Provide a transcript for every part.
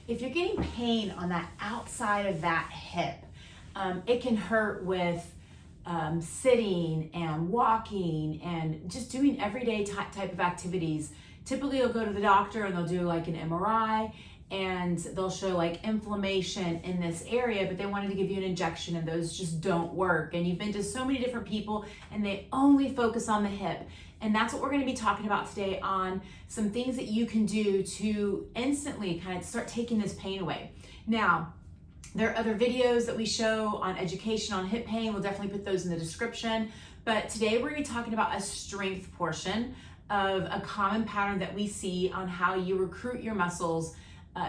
if you're getting pain on that outside of that hip, it can hurt with sitting and walking and just doing everyday type of activities. Typically you'll go to the doctor and they'll do like an MRI and they'll show like inflammation in this area, but they wanted to give you an injection and those just don't work. And you've been to so many different people and they only focus on the hip. And that's what we're going to be talking about today on some things that you can do to instantly kind of start taking this pain away. Now, there are other videos that we show on education on hip pain. We'll definitely put those in the description. But today we're going to be talking about a strength portion of a common pattern that we see on how you recruit your muscles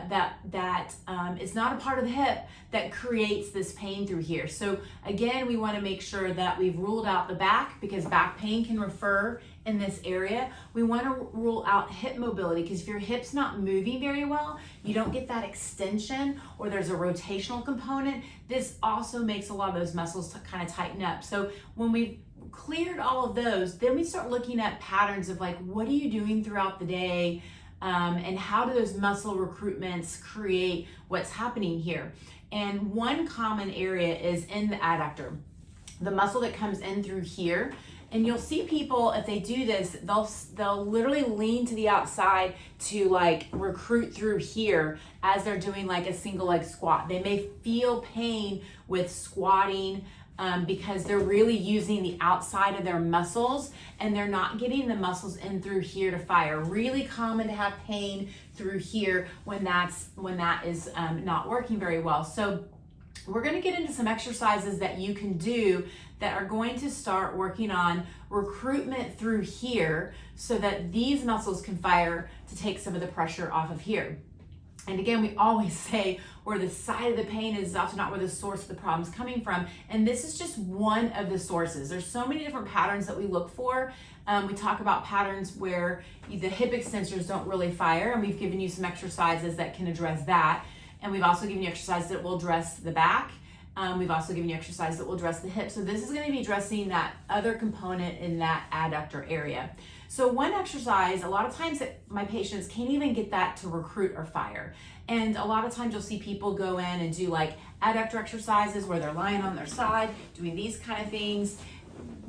that is not a part of the hip that creates this pain through here. So again, we want to make sure that we've ruled out the back because back pain can refer in this area. We want to rule out hip mobility because if your hip's not moving very well, you don't get that extension or there's a rotational component. This also makes a lot of those muscles to kind of tighten up. So when we've cleared all of those, then we start looking at patterns of like, what are you doing throughout the day? And how do those muscle recruitments create what's happening here? And one common area is in the adductor, the muscle that comes in through here. And you'll see people, if they do this, they'll literally lean to the outside to like recruit through here as they're doing like a single leg squat. They may feel pain with squatting because they're really using the outside of their muscles and they're not getting the muscles in through here to fire. Really common to have pain through here when that is not working very well. So we're going to get into some exercises that you can do that are going to start working on recruitment through here so that these muscles can fire to take some of the pressure off of here. And again, we always say where the side of the pain is often not where the source of the problem is coming from. And this is just one of the sources. There's so many different patterns that we look for. We talk about patterns where the hip extensors don't really fire, and we've given you some exercises that can address that. And we've also given you exercises that will address the back. We've also given you exercises that will address the hip. So this is going to be addressing that other component in that adductor area. So one exercise, a lot of times that my patients can't even get that to recruit or fire. And a lot of times you'll see people go in and do like adductor exercises where they're lying on their side, doing these kind of things.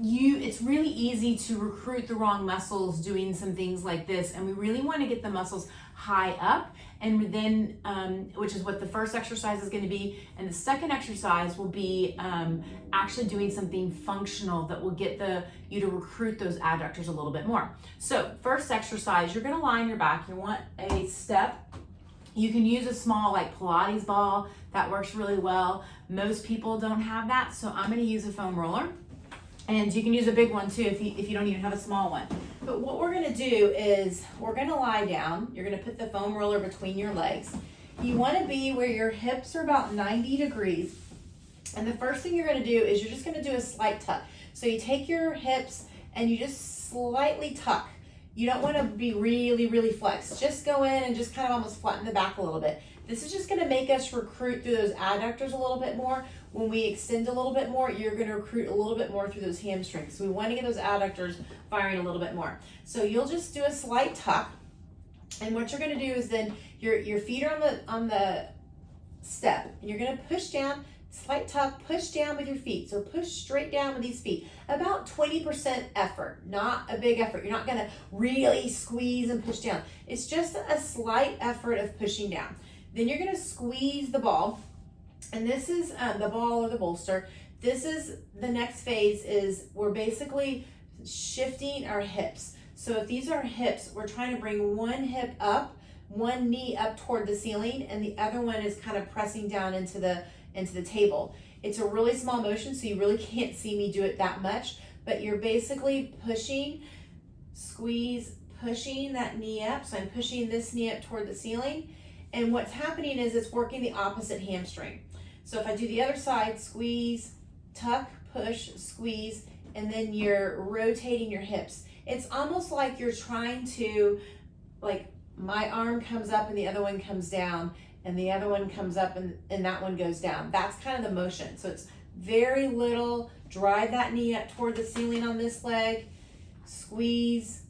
It's really easy to recruit the wrong muscles doing some things like this. And we really want to get the muscles high up. And then, which is what the first exercise is going to be. And the second exercise will be actually doing something functional that will get you to recruit those adductors a little bit more. So first exercise, you're going to lie on your back. You want a step. You can use a small like Pilates ball. That works really well. Most people don't have that. So I'm going to use a foam roller. And you can use a big one too if you don't even have a small one. But what we're gonna do is we're gonna lie down. You're gonna put the foam roller between your legs. You wanna be where your hips are about 90 degrees. And the first thing you're gonna do is you're just gonna do a slight tuck. So you take your hips and you just slightly tuck. You don't wanna be really, really flexed. Just go in and just kind of almost flatten the back a little bit. This is just gonna make us recruit through those adductors a little bit more. When we extend a little bit more, you're gonna recruit a little bit more through those hamstrings. So we wanna get those adductors firing a little bit more. So you'll just do a slight tuck. And what you're gonna do is then your feet are on the step. And you're gonna push down, slight tuck, push down with your feet. So push straight down with these feet. About 20% effort, not a big effort. You're not gonna really squeeze and push down. It's just a slight effort of pushing down. Then you're gonna squeeze the ball. And this is the ball or the bolster. This is the next phase is we're basically shifting our hips. So if these are hips, we're trying to bring one hip up, one knee up toward the ceiling, and the other one is kind of pressing down into the table. It's a really small motion, so you really can't see me do it that much, but you're basically pushing, squeeze, pushing that knee up. So I'm pushing this knee up toward the ceiling. And what's happening is it's working the opposite hamstring. So if I do the other side, squeeze, tuck, push, squeeze, and then you're rotating your hips. It's almost like you're trying to, like my arm comes up and the other one comes down, and the other one comes up and that one goes down. That's kind of the motion. So it's very little, drive that knee up toward the ceiling on this leg, squeeze,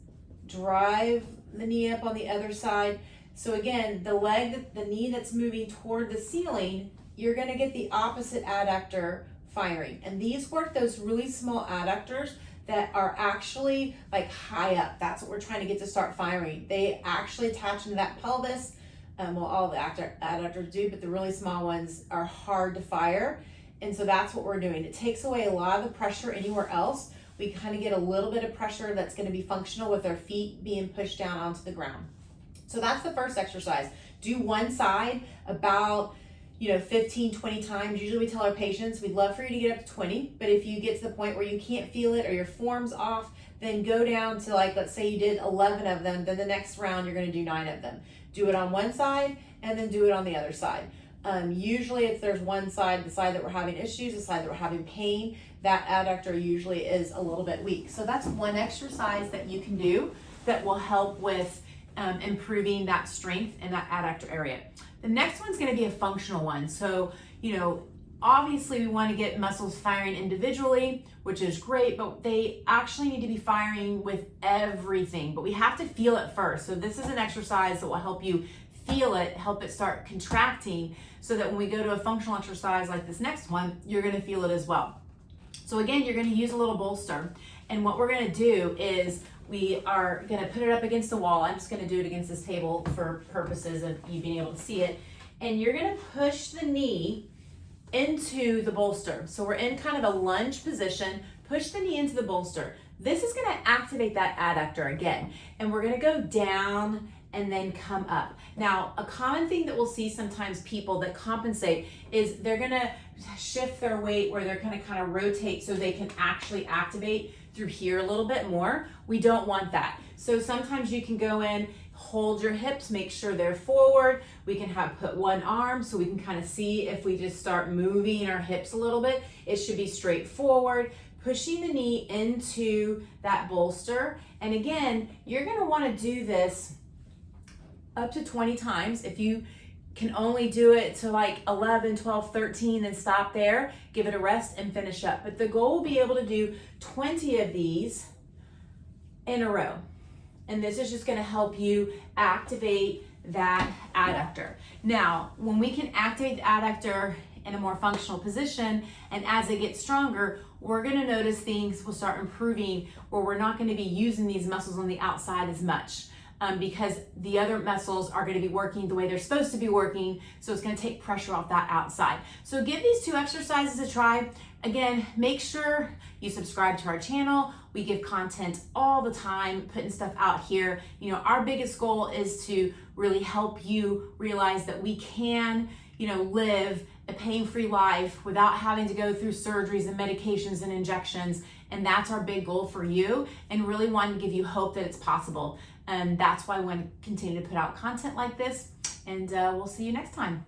drive the knee up on the other side. So again, the knee that's moving toward the ceiling, you're gonna get the opposite adductor firing. And these work those really small adductors that are actually like high up. That's what we're trying to get to start firing. They actually attach into that pelvis. Well, all the adductors do, but the really small ones are hard to fire. And so that's what we're doing. It takes away a lot of the pressure anywhere else. We kind of get a little bit of pressure that's going to be functional with our feet being pushed down onto the ground. So that's the first exercise. Do one side about 15, 20 times. Usually we tell our patients, we'd love for you to get up to 20, but if you get to the point where you can't feel it or your form's off, then go down to, like, let's say you did 11 of them, then the next round you're gonna do 9 of them. Do it on one side and then do it on the other side. Usually if there's one side, the side that we're having issues, the side that we're having pain, that adductor usually is a little bit weak. So that's one exercise that you can do that will help with improving that strength in that adductor area. The next one's gonna be a functional one. So, obviously we wanna get muscles firing individually, which is great, but they actually need to be firing with everything, but we have to feel it first. So this is an exercise that will help you feel it, help it start contracting, so that when we go to a functional exercise like this next one, you're gonna feel it as well. So again, you're gonna use a little bolster, and what we're gonna do is we are gonna put it up against the wall. I'm just gonna do it against this table for purposes of you being able to see it. And you're gonna push the knee into the bolster. So we're in kind of a lunge position, push the knee into the bolster. This is gonna activate that adductor again. And we're gonna go down and then come up. Now, a common thing that we'll see sometimes people that compensate is they're gonna shift their weight where they're gonna kind of rotate so they can actually activate through here a little bit more. We don't want that. So sometimes you can go in, hold your hips, make sure they're forward. We can put one arm so we can kind of see if we just start moving our hips a little bit. It should be straight forward, pushing the knee into that bolster. And again, you're gonna wanna do this up to 20 times. If you can only do it to like 11, 12, 13, then stop there, give it a rest and finish up. But the goal will be able to do 20 of these in a row. And this is just gonna help you activate that adductor. Now, when we can activate the adductor in a more functional position, and as it gets stronger, we're gonna notice things will start improving where we're not gonna be using these muscles on the outside as much. Because the other muscles are gonna be working the way they're supposed to be working, so it's gonna take pressure off that outside. So give these 2 exercises a try. Again, make sure you subscribe to our channel. We give content all the time, putting stuff out here. Our biggest goal is to really help you realize that we can, live a pain-free life without having to go through surgeries and medications and injections. And that's our big goal for you, and really wanting to give you hope that it's possible. And that's why I want to continue to put out content like this. And we'll see you next time.